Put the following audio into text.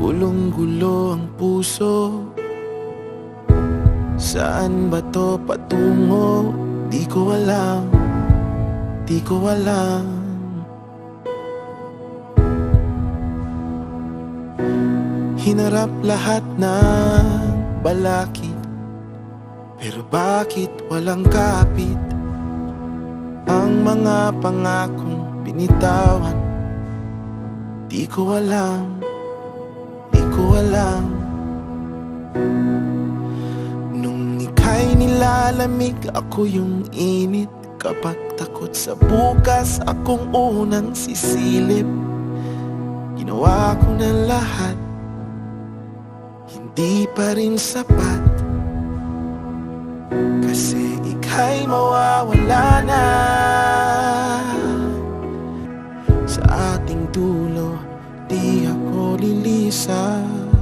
Gulong-gulo ang puso. Saan ba to patungo? Di ko alam, di ko alam. Hinarap lahat ng balakid, pero bakit walang kapit? Ang mga pangakong binitawan, di ko alam, di ko alam. Nung ika'y nilalamig, ako yung init. Kapag takot sa bukas, akong unang sisilip. Ginawa ko na lahat, hindi pa rin sapat. Kasi ika'y mawawala na. Sa ating dulo, di ako lilisan.